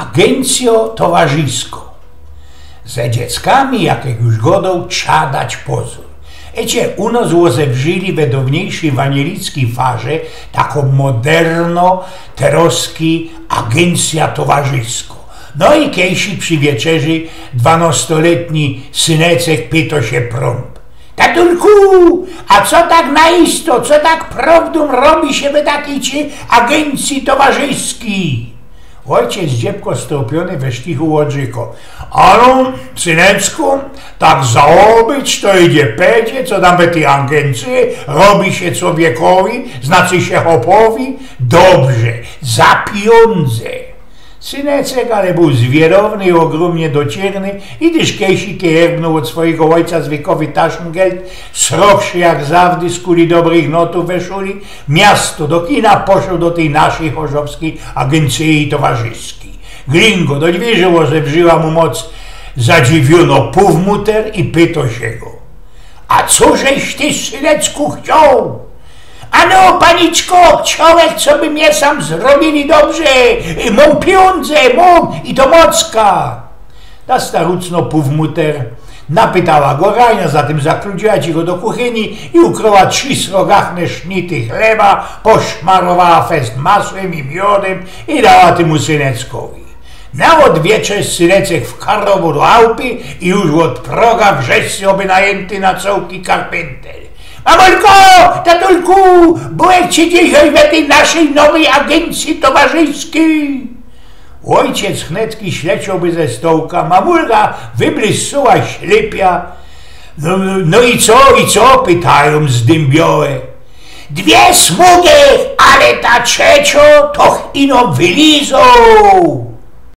Agencjo towarzysko. Ze dzieckami, jakich już godą, trzeba dać pozór. Ecie, u nas łozewżyli we dawniejszej wanielickiej farze taką moderno, teroski agencja towarzysko. No i kiejsi przy wieczerzy 12-letni synecek pyta się prąd. Tatulku, a co tak naisto, co tak prawdą robi się we takiej agencji towarzyskiej? Ojciec dziebko stąpiony we sztichu łodżyko. Ano, synecku, tak zaobyć to idzie pedzie, co tam we tej agencji robi się człowiekowi, znaczy się hopowi, dobrze, za pieniądze. Synecek, ale był zwierowny i ogromnie docierny i gdyż kiejsi kierbnął od swojego ojca zwykłowy taschengeld, srokszy jak zawdy z kuli dobrych notów we szuli, miasto do kina poszedł do tej naszej chorzowskiej agencji towarzyskiej. Gringo dodźwierzyło, że wżyła mu moc, zadziwiono półmuter i pyto się go. A co żeś ty, synecku, chciał? Ano, paniczko, człowiek, co by mnie sam zrobili dobrze, mam pieniądze, mam i to mocka. Ta starucno półmuter napytała go rania, zatem zakludziła ci go do kuchyni i ukryła 3 srogachne sznity chleba, poszmarowała fest masłem i miodem i dała temu syneckowi. Na odwieczę synecek wkarrował do chałupy i już od proga wrzesy obynajęty na cołki karpenter. Mamolko, tatulku, byłek ci dzisiaj w tej naszej nowej agencji towarzyskiej. Ojciec chnecki śleciałby ze stołka, mamulka wyblyssuła ślepia. No i co, pytają zdębiałe. 2 smugi, ale ta trzecio to ino wylizą.